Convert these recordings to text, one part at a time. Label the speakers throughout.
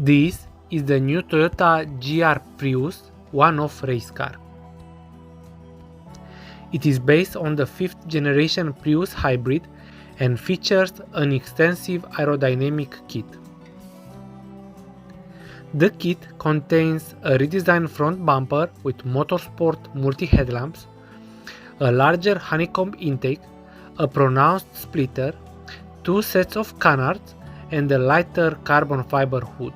Speaker 1: This is the new Toyota GR Prius one-off race car. It is based on the 5th generation Prius hybrid and features an extensive aerodynamic kit. The kit contains a redesigned front bumper with motorsport multi-headlamps, a larger honeycomb intake, a pronounced splitter, 2 sets of canards, and a lighter carbon fiber hood.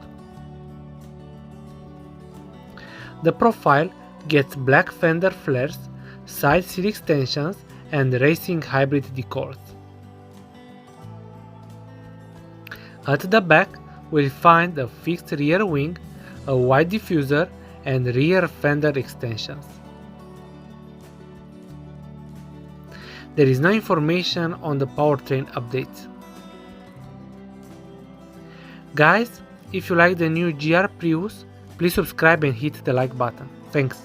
Speaker 1: The profile gets black fender flares, side sill extensions, and racing hybrid decals. At the back, we'll find a fixed rear wing, a wide diffuser, and rear fender extensions. There is no information on the powertrain updates. Guys, if you like the new GR Prius, please subscribe and hit the like button. Thanks.